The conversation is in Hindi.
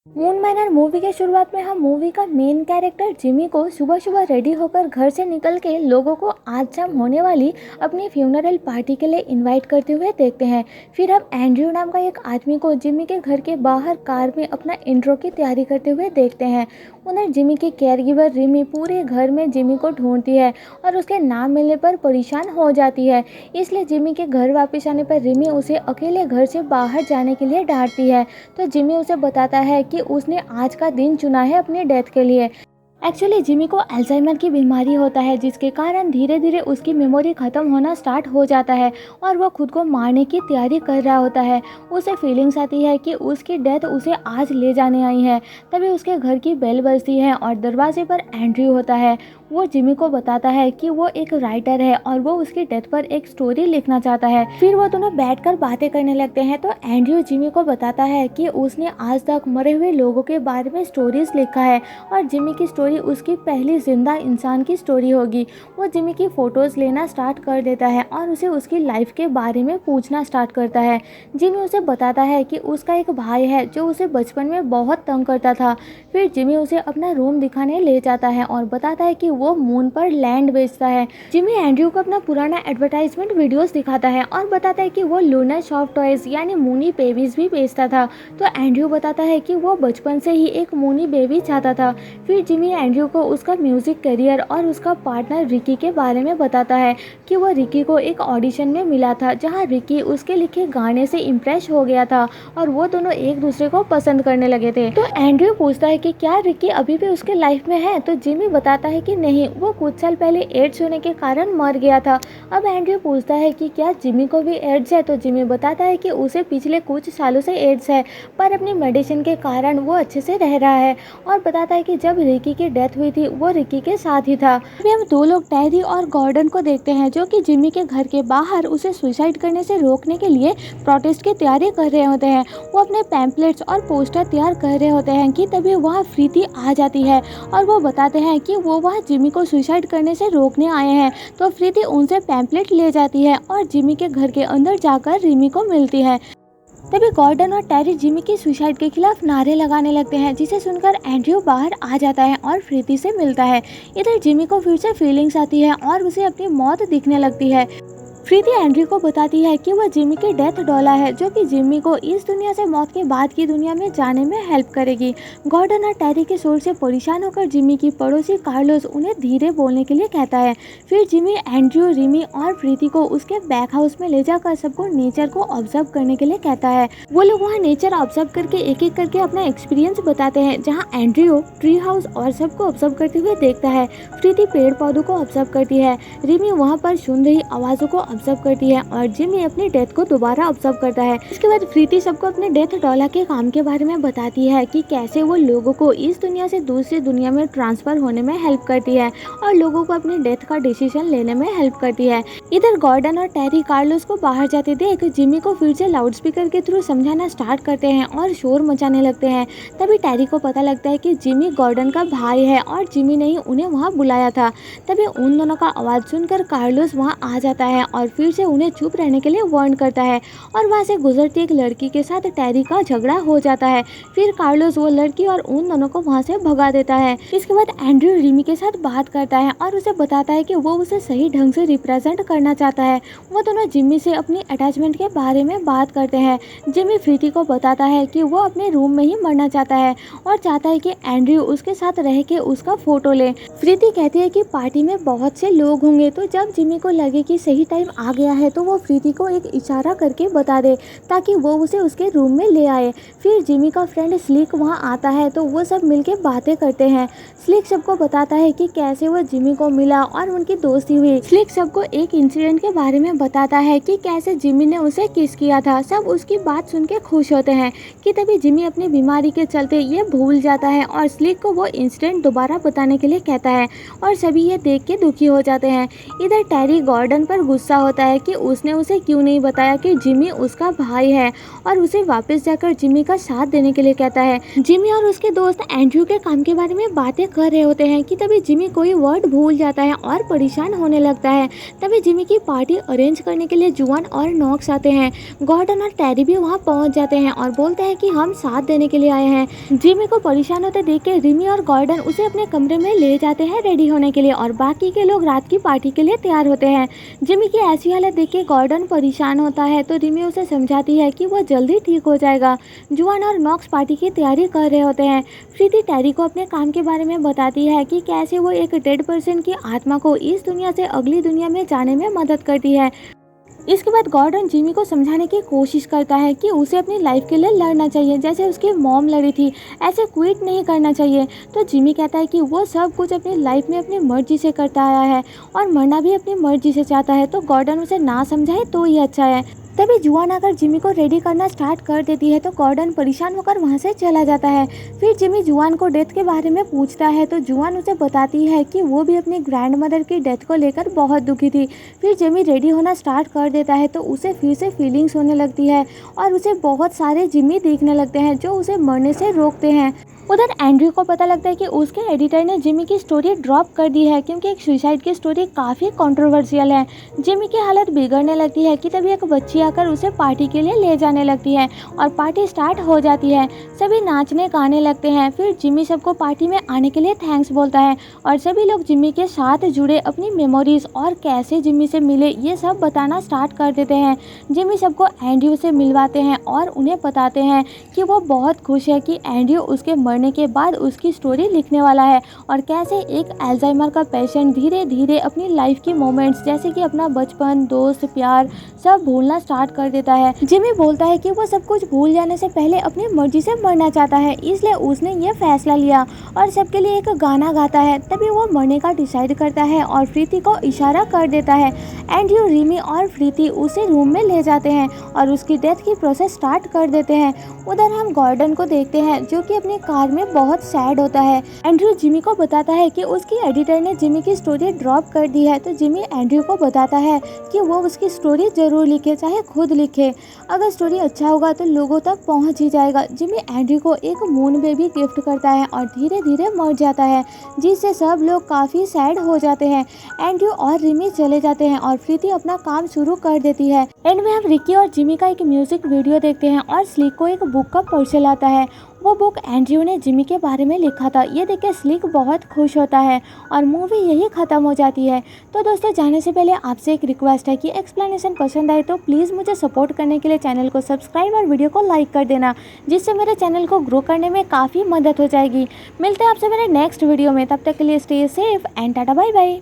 मून मैनर मूवी के शुरुआत में हम मूवी का मेन कैरेक्टर जिमी को सुबह सुबह रेडी होकर घर से निकल के लोगों को आज शाम होने वाली अपनी फ्यूनरल पार्टी के लिए इनवाइट करते हुए देखते हैं। फिर हम एंड्रयू नाम का एक आदमी को जिमी के घर के बाहर कार में अपना इंट्रो की तैयारी करते हुए देखते हैं। उधर जिमी की केयरगिवर रिमी पूरे घर में जिमी को ढूंढती है और उसके ना मिलने पर परेशान हो जाती है। इसलिए जिमी के घर वापस आने पर रिमी उसे अकेले घर से बाहर जाने के लिए डांटती है। तो जिमी उसे बताता है कि उसने आज का दिन चुना है अपनी डेथ के लिए। एक्चुअली जिमी को अल्जाइमर की बीमारी होता है, जिसके कारण धीरे धीरे उसकी मेमोरी ख़त्म होना स्टार्ट हो जाता है और वह खुद को मारने की तैयारी कर रहा होता है। उसे फीलिंग्स आती है कि उसकी डेथ उसे आज ले जाने आई है। तभी उसके घर की बेल बजती है और दरवाजे पर एंड्रयू होता है। वो जिमी को बताता है कि वो एक राइटर है और वो उसकी डेथ पर एक स्टोरी लिखना चाहता है। फिर वो दोनों बैठकर बातें करने लगते हैं। तो एंड्रयू जिमी को बताता है कि उसने आज तक मरे हुए लोगों के बारे में स्टोरीज लिखा है और जिमी की स्टोरी उसकी पहली जिंदा इंसान की स्टोरी होगी। वो जिमी की फ़ोटोज़ लेना स्टार्ट कर देता है और उसे उसकी लाइफ के बारे में पूछना स्टार्ट करता है। जिमी उसे बताता है कि उसका एक भाई है जो उसे बचपन में बहुत तंग करता था। फिर जिमी उसे अपना रूम दिखाने ले जाता है और बताता है कि वो मून पर लैंड बेचता है। जिमी एंड्रयू को अपना पुराना एडवर्टाइजमेंट वीडियोस दिखाता है और बताता है कि वो लूनर सॉफ्ट टॉयज यानी मूनी बेबीज भी बेचता था। तो एंड्रयू बताता है कि वो बचपन से ही एक मूनी बेबी चाहता था। फिर जिमी एंड्रयू को उसका म्यूजिक करियर और उसका पार्टनर रिकी के बारे में बताता है कि वो रिकी को एक ऑडिशन में मिला था, जहाँ रिकी उसके लिखे गाने से इम्प्रेस हो गया था और वो दोनों एक दूसरे को पसंद करने लगे थे। तो एंड्रयू पूछता है कि क्या रिकी अभी भी उसके लाइफ में है। तो जिमी बताता है कि नहीं, वो कुछ साल पहले एड्स होने के कारण मर गया था। अब एंड्रयू पूछता है कि क्या जिमी को भी एड्स है। तो जिमी बताता है कि उसे पिछले कुछ सालों से एड्स है, पर अपनी मेडिसिन के कारण वो अच्छे से रह रहा है और बताता है कि जब रिकी की डेथ हुई थी वो रिकी के साथ ही था। अभी हम दो लोग टेरी और गॉर्डन को देखते हैं, जो कि जिमी के घर के बाहर उसे सुसाइड करने से रोकने के लिए प्रोटेस्ट की तैयारी कर रहे होते हैं। वो अपने पैम्पलेट्स और पोस्टर तैयार कर रहे होते हैं कि तभी वहाँ प्रीति आ जाती है और वो बताते हैं कि वो वहाँ जिमी को सुसाइड करने से रोकने आए हैं। तो प्रीति उनसे पैम्पलेट ले जाती है और जिमी के घर के अंदर जाकर रिमी को मिलती है। तभी गॉर्डन और टेरी जिमी की सुसाइड के खिलाफ नारे लगाने लगते हैं, जिसे सुनकर एंड्रयू बाहर आ जाता है और प्रीति से मिलता है। इधर जिमी को फिर से फीलिंग्स आती है और उसे अपनी मौत दिखने लगती है। प्रीति एंड्रयू को बताती है कि वह जिमी की डेथ डॉला है, जो कि जिमी को इस दुनिया से मौत के बाद की दुनिया में जाने में हेल्प करेगी। गॉर्डन और टेरी के शोर से परेशान होकर जिमी की पड़ोसी कार्लोस उन्हें धीरे बोलने के लिए कहता है। फिर जिमी एंड्रयू, रिमी और प्रीति को उसके बैक हाउस में ले जाकर सबको नेचर को ऑब्जर्व करने के लिए कहता है। वो लोग वहाँ नेचर ऑब्जर्व करके एक एक करके अपना एक्सपीरियंस बताते हैं, जहाँ एंड्रयू ट्री हाउस और सबको ऑब्जर्व करते हुए देखता है। प्रीति पेड़ पौधों को ऑब्जर्व करती है, रिमी वहाँ पर सुन रही आवाज़ों को ऑब्जर्व करती है और जिमी अपनी डेथ को दोबारा ऑब्जर्व करता है। इसके बाद प्रीति सबको अपने डेथ डॉला के काम के बारे में बताती है कि कैसे वो लोगों को इस दुनिया से दूसरी दुनिया में ट्रांसफर होने में हेल्प करती है और लोगों को अपनी डेथ का डिसीजन लेने में हेल्प करती है। इधर गॉर्डन और टेरी कार्लोस को बाहर जाते देख जिमी को फिर से लाउडस्पीकर के थ्रू समझाना स्टार्ट करते हैं और शोर मचाने लगते हैं। तभी टेरी को पता लगता है कि जिमी गॉर्डन का भाई है और जिमी ने ही उन्हें वहाँ बुलाया था। तभी उन दोनों का आवाज़ सुनकर कार्लोस वहाँ आ जाता है और फिर से उन्हें चुप रहने के लिए वार्न करता है और वहाँ से गुजरती एक लड़की के साथ टेरी का झगड़ा हो जाता है। फिर कार्लोस वो लड़की और उन दोनों को वहाँ से भगा देता है। इसके बाद एंड्रयू रिमी के साथ बात करता है और उसे बताता है कि वो उसे सही ढंग से रिप्रेजेंट करना चाहता है। वो दोनों जिमी से अपनी अटैचमेंट के बारे में बात करते हैं। जिमी प्रीति को बताता है कि वो अपने रूम में ही मरना चाहता है और चाहता है कि एंड्रयू उसके साथ रह के उसका फोटो ले। प्रीति कहती है कि पार्टी में बहुत से लोग होंगे, तो जब जिमी को लगे कि सही टाइम आ गया है तो वो प्रीति को एक इशारा करके बता दे ताकि वो उसे उसके रूम में ले आए। फिर जिमी का फ्रेंड स्लिक वहाँ आता है तो वो सब मिलके बातें करते हैं। स्लिक सबको बताता है कि कैसे वो जिमी को मिला और उनकी दोस्ती हुई। स्लिक सबको एक इंसिडेंट के बारे में बताता है कि कैसे जिमी ने उसे किस किया था। सब उसकी बात सुन के खुश होते हैं कि तभी जिमी अपनी बीमारी के चलते ये भूल जाता है और स्लिक को वो इंसिडेंट दोबारा बताने के लिए कहता है और सभी ये देख के दुखी हो जाते हैं। इधर टेरी गॉर्डन पर गुस्सा होता है कि उसने उसे क्यों नहीं बताया कि जिमी उसका भाई है, और उसे वापस जाकर जिमी का साथ देने के लिए कहता है। जिमी और उसके दोस्त एंड्रयू के काम के बारे में बातें कर रहे होते हैं कि तभी जिमी कोई वर्ड भूल जाता है और परेशान होने लगता है। तभी जिमी की पार्टी अरेंज करने के लिए जुआन और नॉक्स आते हैं। गॉर्डन और टेरी भी वहां पहुंच जाते हैं और बोलते हैं कि हम साथ देने के लिए आए हैं। जिमी को परेशान होते देख के रिमी और गॉर्डन उसे अपने कमरे में ले जाते हैं रेडी होने के लिए, और बाकी के लोग रात की पार्टी के लिए तैयार होते हैं। जिमी की ऐसी हालत देख के गॉर्डन परेशान होता है तो रिमी उसे समझाती है कि वो जल्दी ठीक हो जाएगा। जुआन और नॉक्स पार्टी की तैयारी कर रहे होते हैं। प्रीति टेरी को अपने काम के बारे में बताती है कि कैसे वो एक डेड पर्सन की आत्मा को इस दुनिया से अगली दुनिया में जाने में मदद करती है। इसके बाद गॉर्डन जिमी को समझाने की कोशिश करता है कि उसे अपनी लाइफ के लिए लड़ना चाहिए, जैसे उसकी मॉम लड़ी थी, ऐसे क्विट नहीं करना चाहिए। तो जिमी कहता है कि वो सब कुछ अपनी लाइफ में अपनी मर्जी से करता आया है और मरना भी अपनी मर्जी से चाहता है, तो गॉर्डन उसे ना समझाए तो ही अच्छा है। तभी जुआन आकर जिमी को रेडी करना स्टार्ट कर देती है तो गॉर्डन परेशान होकर वहां से चला जाता है। फिर जिमी जुआन को डेथ के बारे में पूछता है तो जुआन उसे बताती है कि वो भी अपनी ग्रैंड मदर की डेथ को लेकर बहुत दुखी थी। फिर जिमी रेडी होना स्टार्ट कर देता है तो उसे फिर से फीलिंग्स होने लगती है और उसे बहुत सारे जिमी दिखने लगते हैं जो उसे मरने से रोकते हैं। उधर एंड्रयू को पता लगता है कि उसके एडिटर ने जिमी की स्टोरी ड्रॉप कर दी है क्योंकि एक सुसाइड की स्टोरी काफ़ी कंट्रोवर्शियल है। जिमी की हालत बिगड़ने लगती है कि तभी एक बच्ची आकर उसे पार्टी के लिए ले जाने लगती है और पार्टी स्टार्ट हो जाती है। सभी नाचने गाने लगते हैं। फिर जिमी सबको पार्टी में आने के लिए थैंक्स बोलता है और सभी लोग जिमी के साथ जुड़े अपनी मेमोरीज और कैसे जिमी से मिले ये सब बताना स्टार्ट कर देते हैं। जिमी सबको एंड्रयू से मिलवाते हैं और उन्हें बताते हैं कि वो बहुत खुश है कि एंड्रयू उसके मरने के बाद उसकी स्टोरी लिखने वाला है और कैसे एक अल्जाइमर का पेशेंट धीरे धीरे अपनी लाइफ की मोमेंट्स जैसे कि अपना बचपन, दोस्त, प्यार सब भूलना स्टार्ट कर देता है। जिमी बोलता है कि वो सब कुछ भूल जाने से पहले अपनी मर्जी से मरना चाहता है, इसलिए उसने ये फैसला लिया और सबके लिए एक गाना गाता है। तभी वो मरने का डिसाइड करता है और प्रीति को इशारा कर देता है। एंड्रयू, रिमी और प्रीति उसे रूम में ले जाते हैं और उसकी डेथ की प्रोसेस स्टार्ट कर देते हैं। उधर हम गॉर्डन को देखते हैं जो कि अपनी कार में बहुत सैड होता है। एंड्रयू जिमी को बताता है कि उसकी एडिटर ने जिमी की स्टोरी ड्रॉप कर दी है तो जिमी एंड्रयू को बताता है कि वो उसकी स्टोरी जरूर लिखे, चाहे खुद लिखे। अगर स्टोरी अच्छा होगा तो लोगों तक पहुंच ही जाएगा। जिमी एंड्रयू को एक मून बेबी गिफ्ट करता है और धीरे धीरे मर जाता है जिससे सब लोग काफ़ी सैड हो जाते हैं। एंड्रयू और रिमी चले जाते हैं और प्रीति अपना काम शुरू कर देती है। एंड में हम रिकी और जिमी का एक म्यूजिक वीडियो देखते हैं और स्लीक को एक बुक का पार्सल आता है। वो बुक एंड्रयू ने जिमी के बारे में लिखा था। ये देख के स्लीक बहुत खुश होता है और मूवी यही ख़त्म हो जाती है। तो दोस्तों, जाने से पहले आपसे एक रिक्वेस्ट है कि एक्सप्लेनेशन पसंद आए तो प्लीज़ मुझे सपोर्ट करने के लिए चैनल को सब्सक्राइब और वीडियो को लाइक कर देना, जिससे मेरे चैनल को ग्रो करने में काफ़ी मदद हो जाएगी। मिलते हैं आपसे मेरे नेक्स्ट वीडियो में, तब तक के लिए stay safe and tata bye bye.